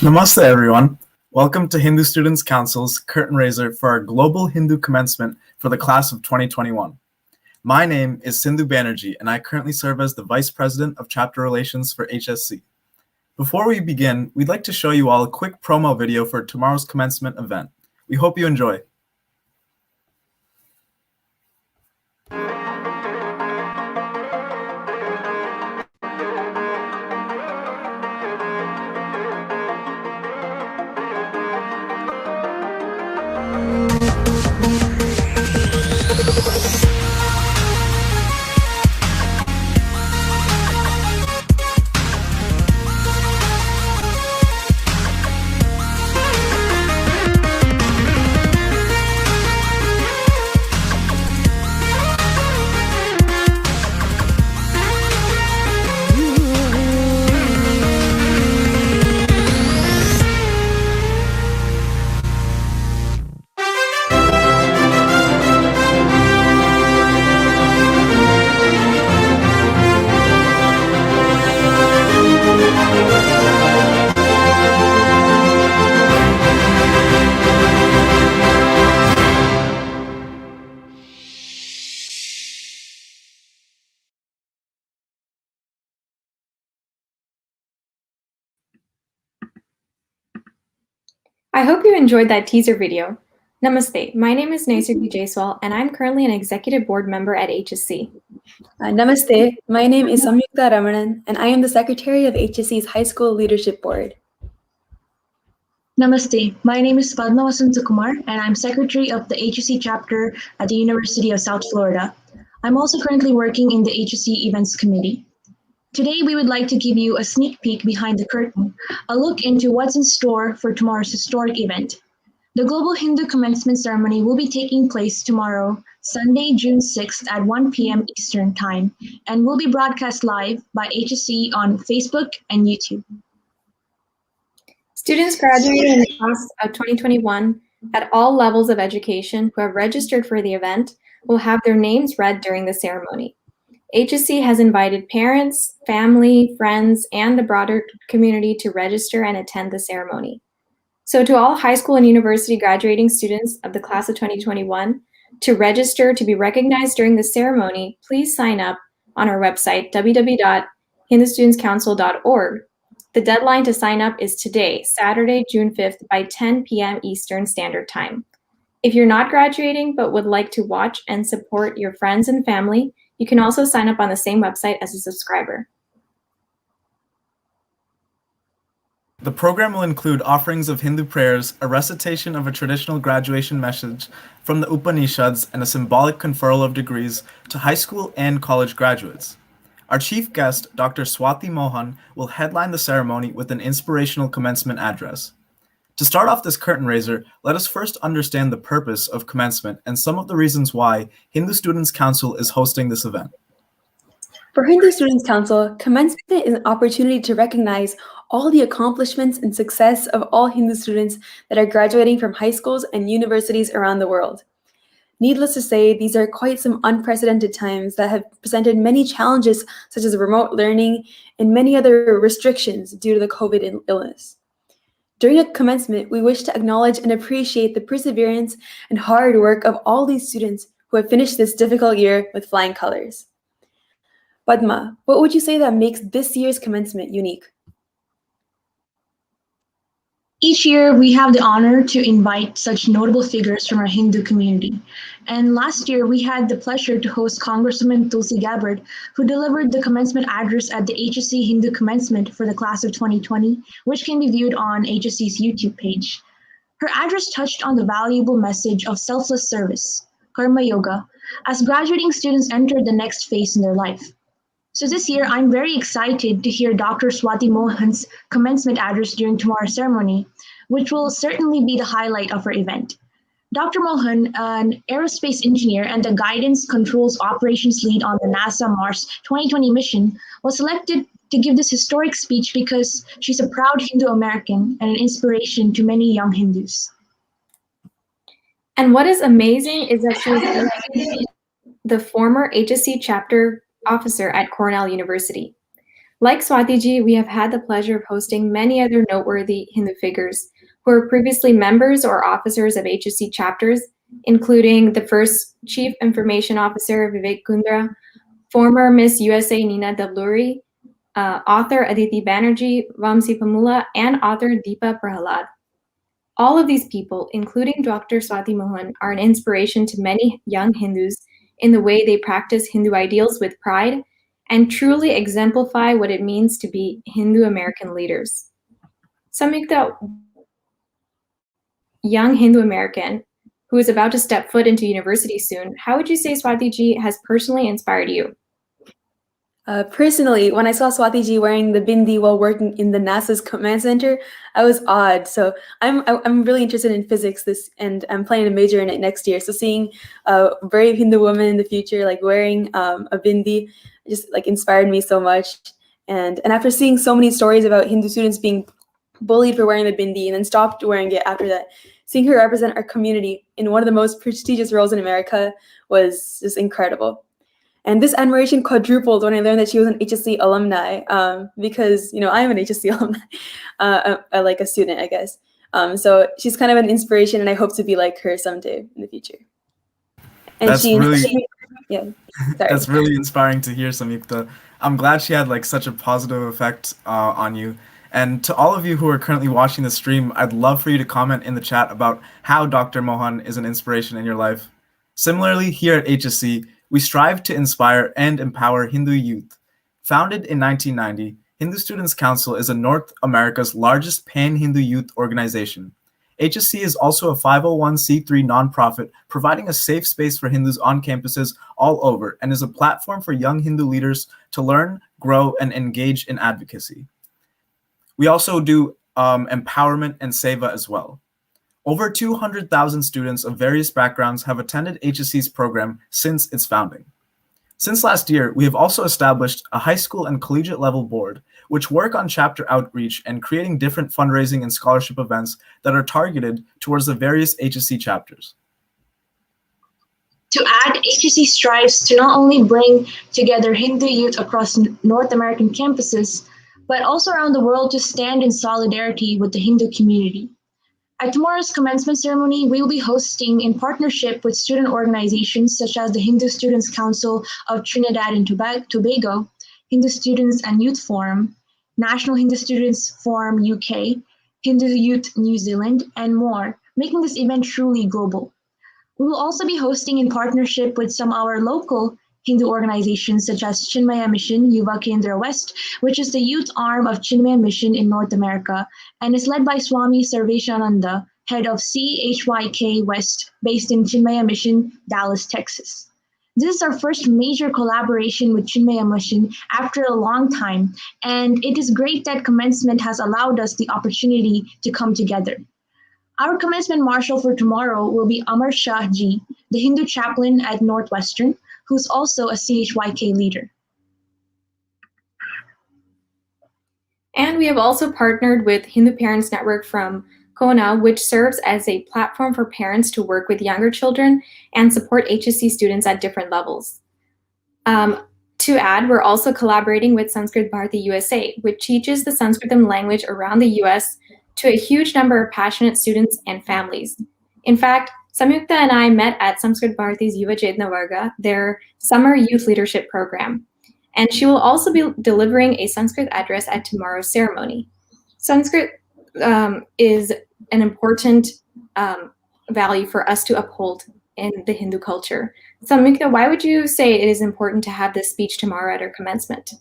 Namaste everyone. Welcome to Hindu Students Council's curtain raiser for our Global Hindu Commencement for the class of 2021. My name is Sindhu Banerjee and I currently serve as the Vice President of Chapter Relations for HSC. Before we begin, we'd like to show you all a quick promo video for tomorrow's commencement event. We hope you enjoy. I hope you enjoyed that teaser video. Namaste, my name is Naisuri Jaiswal and I'm currently an executive board member at HSC. Namaste, my name is Samyukta Ramanan and I am the secretary of HSC's High School Leadership Board. Namaste, my name is Padma Vasantakumar and I'm secretary of the HSC chapter at the University of South Florida. I'm also currently working in the HSC Events Committee. Today, we would like to give you a sneak peek behind the curtain, a look into what's in store for tomorrow's historic event. The Global Hindu Commencement ceremony will be taking place tomorrow, Sunday, June 6th at 1 p.m. Eastern Time, and will be broadcast live by HSC on Facebook and YouTube. Students graduating in the class of 2021 at all levels of education who have registered for the event will have their names read during the ceremony. HSC has invited parents, family, friends, and the broader community to register and attend the ceremony. So to all high school and university graduating students of the class of 2021, to register to be recognized during the ceremony, please sign up on our website, www.hindustudentscouncil.org. The deadline to sign up is today, Saturday, June 5th by 10 p.m. Eastern Standard Time. If you're not graduating but would like to watch and support your friends and family, you can also sign up on the same website as a subscriber. The program will include offerings of Hindu prayers, a recitation of a traditional graduation message from the Upanishads, and a symbolic conferral of degrees to high school and college graduates. Our chief guest, Dr. Swati Mohan, will headline the ceremony with an inspirational commencement address. To start off this curtain raiser, let us first understand the purpose of commencement and some of the reasons why Hindu Students Council is hosting this event. For Hindu Students Council, commencement is an opportunity to recognize all the accomplishments and success of all Hindu students that are graduating from high schools and universities around the world. Needless to say, these are quite some unprecedented times that have presented many challenges such as remote learning and many other restrictions due to the COVID illness. During a commencement, we wish to acknowledge and appreciate the perseverance and hard work of all these students who have finished this difficult year with flying colors. Padma, what would you say that makes this year's commencement unique? Each year, we have the honor to invite such notable figures from our Hindu community. And last year, we had the pleasure to host Congresswoman Tulsi Gabbard, who delivered the commencement address at the HSC Hindu Commencement for the class of 2020, which can be viewed on HSC's YouTube page. Her address touched on the valuable message of selfless service, karma yoga, as graduating students enter the next phase in their life. So this year, I'm very excited to hear Dr. Swati Mohan's commencement address during tomorrow's ceremony, which will certainly be the highlight of our event. Dr. Mohan, an aerospace engineer and the guidance controls operations lead on the NASA Mars 2020 mission, was selected to give this historic speech because she's a proud Hindu American and an inspiration to many young Hindus. And what is amazing is that she's the former HSC chapter officer at Cornell University. Like Swatiji, we have had the pleasure of hosting many other noteworthy Hindu figures who were previously members or officers of HSC chapters, including the first Chief Information Officer Vivek Kundra, former Miss USA Nina Davluri, author Aditi Banerjee, Vamsi Pamula, and author Deepa Prahalad. All of these people, including Dr. Swati Mohan, are an inspiration to many young Hindus in the way they practice Hindu ideals with pride and truly exemplify what it means to be Hindu American leaders. Samyukta, young Hindu American who is about to step foot into university soon, how would you say Swatiji has personally inspired you? Personally, when I saw Swatiji wearing the bindi while working in the NASA's command center, I was awed. So I'm really interested in physics and I'm planning to major in it next year. So seeing a brave Hindu woman in the future like wearing a bindi just like inspired me so much. And after seeing so many stories about Hindu students being bullied for wearing the bindi and then stopped wearing it after that, seeing her represent our community in one of the most prestigious roles in America was just incredible. And this admiration quadrupled when I learned that she was an HSC alumni, because, I'm an HSC alumni, like a student, I guess. So she's kind of an inspiration, and I hope to be like her someday in the future. And That's That's really inspiring to hear, Samyukta. I'm glad she had like such a positive effect on you. And to all of you who are currently watching the stream, I'd love for you to comment in the chat about how Dr. Mohan is an inspiration in your life. Similarly, here at HSC, we strive to inspire and empower Hindu youth. Founded in 1990, Hindu Students Council is North America's largest pan-Hindu youth organization. HSC is also a 501c3 nonprofit providing a safe space for Hindus on campuses all over and is a platform for young Hindu leaders to learn, grow, and engage in advocacy. We also do empowerment and seva as well. Over 200,000 students of various backgrounds have attended HSC's program since its founding. Since last year, we have also established a high school and collegiate level board, which work on chapter outreach and creating different fundraising and scholarship events that are targeted towards the various HSC chapters. To add, HSC strives to not only bring together Hindu youth across North American campuses, but also around the world to stand in solidarity with the Hindu community. At tomorrow's commencement ceremony, we will be hosting, in partnership with student organizations such as the Hindu Students Council of Trinidad and Tobago, Hindu Students and Youth Forum, National Hindu Students Forum UK, Hindu Youth New Zealand, and more, making this event truly global. We will also be hosting in partnership with some of our local Hindu organizations such as Chinmaya Mission Yuva Kendra West, which is the youth arm of Chinmaya Mission in North America and is led by Swami Sarveshananda, head of CHYK West, based in Chinmaya Mission, Dallas, Texas. This is our first major collaboration with Chinmaya Mission after a long time, and it is great that commencement has allowed us the opportunity to come together. Our commencement marshal for tomorrow will be Amar Shah Ji, the Hindu chaplain at Northwestern, who's also a CHYK leader. And we have also partnered with Hindu Parents Network from Kona, which serves as a platform for parents to work with younger children and support HSC students at different levels. To add, we're also collaborating with Sanskrit Bharati USA, which teaches the Sanskritam language around the US to a huge number of passionate students and families. In fact, Samyukta and I met at Sanskrit Bharati's Yuva Chetna Varga, their summer youth leadership program. And she will also be delivering a Sanskrit address at tomorrow's ceremony. Sanskrit is an important value for us to uphold in the Hindu culture. Samyukta, why would you say it is important to have this speech tomorrow at our commencement?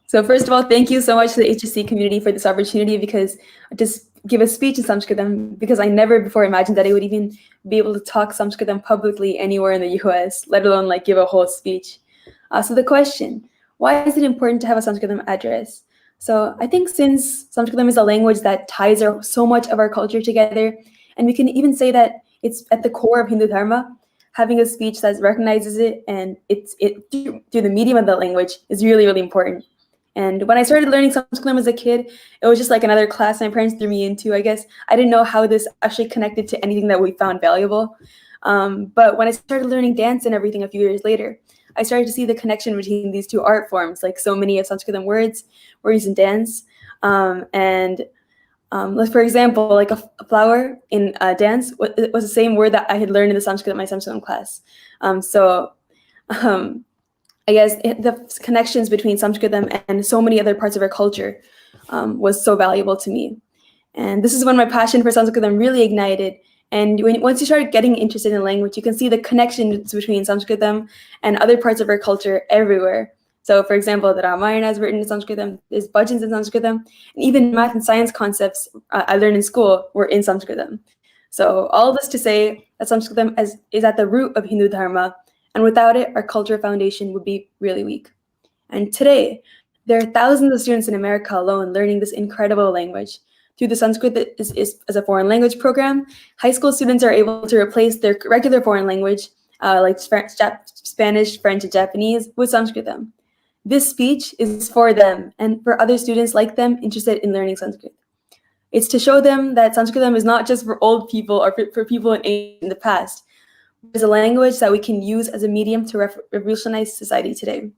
So first of all, thank you so much to the HSC community for this opportunity because just give a speech in Sanskritam because I never before imagined that I would even be able to talk Sanskritam publicly anywhere in the US, let alone like give a whole speech. So the question, why is it important to have a Sanskritam address? So I think since Sanskritam is a language that ties so much of our culture together, and we can even say that it's at the core of Hindu Dharma, having a speech that recognizes it and through the medium of the language is really, really important. And when I started learning Sanskritam as a kid, it was just like another class my parents threw me into, I guess. I didn't know how this actually connected to anything that we found valuable. But when I started learning dance and everything a few years later, I started to see the connection between these two art forms, like so many of Sanskritam words were used in dance. Like for example, like a flower in dance was the same word that I had learned in the Sanskrit, my Sanskritam class. I guess the connections between Sanskritam and so many other parts of our culture was so valuable to me. And this is when my passion for Sanskritam really ignited. And once you start getting interested in language, you can see the connections between Sanskritam and other parts of our culture everywhere. So, for example, the Ramayana is written in Sanskritam, there's bhajans in Sanskritam, and even math and science concepts I learned in school were in Sanskritam. So, all this to say that Sanskritam is at the root of Hindu Dharma, and without it, our cultural foundation would be really weak. And today, there are thousands of students in America alone learning this incredible language. Through the Sanskrit is as a foreign language program, high school students are able to replace their regular foreign language, like Spanish, French, and Japanese, with Sanskritam. This speech is for them and for other students like them interested in learning Sanskrit. It's to show them that Sanskritam is not just for old people or for people in the past. It's a language that we can use as a medium to revolutionize society today.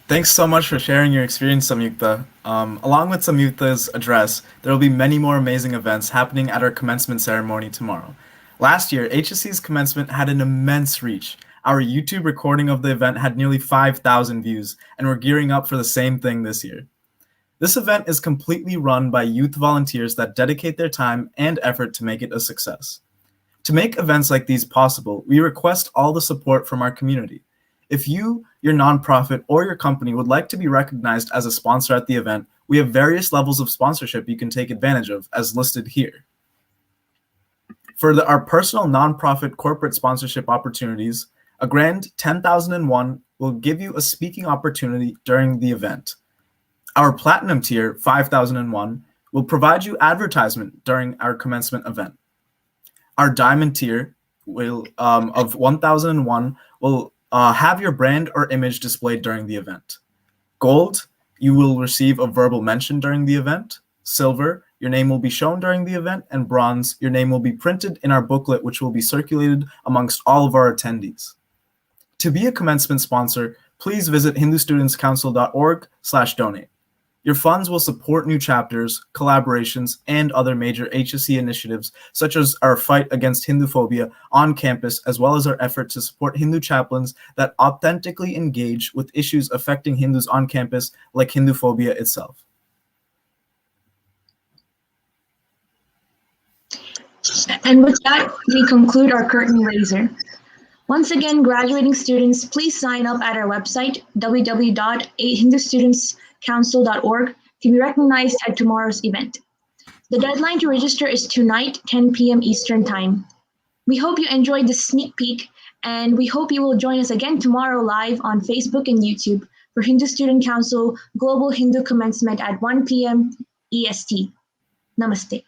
Thanks so much for sharing your experience, Samyukta. Along with Samyukta's address, there will be many more amazing events happening at our commencement ceremony tomorrow. Last year, HSC's commencement had an immense reach. Our YouTube recording of the event had nearly 5,000 views, and we're gearing up for the same thing this year. This event is completely run by youth volunteers that dedicate their time and effort to make it a success. To make events like these possible, we request all the support from our community. If you, your nonprofit, or your company would like to be recognized as a sponsor at the event, we have various levels of sponsorship you can take advantage of, as listed here. For our personal nonprofit corporate sponsorship opportunities, a grand 10,001 will give you a speaking opportunity during the event. Our platinum tier, 5,001, will provide you advertisement during our commencement event. Our diamond tier of 1,001 will have your brand or image displayed during the event. Gold, you will receive a verbal mention during the event. Silver, your name will be shown during the event. And bronze, your name will be printed in our booklet, which will be circulated amongst all of our attendees. To be a commencement sponsor, please visit hindustudentscouncil.org/donate. Your funds will support new chapters, collaborations, and other major HSC initiatives, such as our fight against Hinduphobia on campus, as well as our effort to support Hindu chaplains that authentically engage with issues affecting Hindus on campus, like Hinduphobia itself. And with that, we conclude our curtain raiser. Once again, graduating students, please sign up at our website, www.hindustudentscouncil.org, to be recognized at tomorrow's event. The deadline to register is tonight, 10 p.m. Eastern Time. We hope you enjoyed this sneak peek, and we hope you will join us again tomorrow live on Facebook and YouTube for Hindu Student Council Global Hindu Commencement at 1 p.m. EST. Namaste.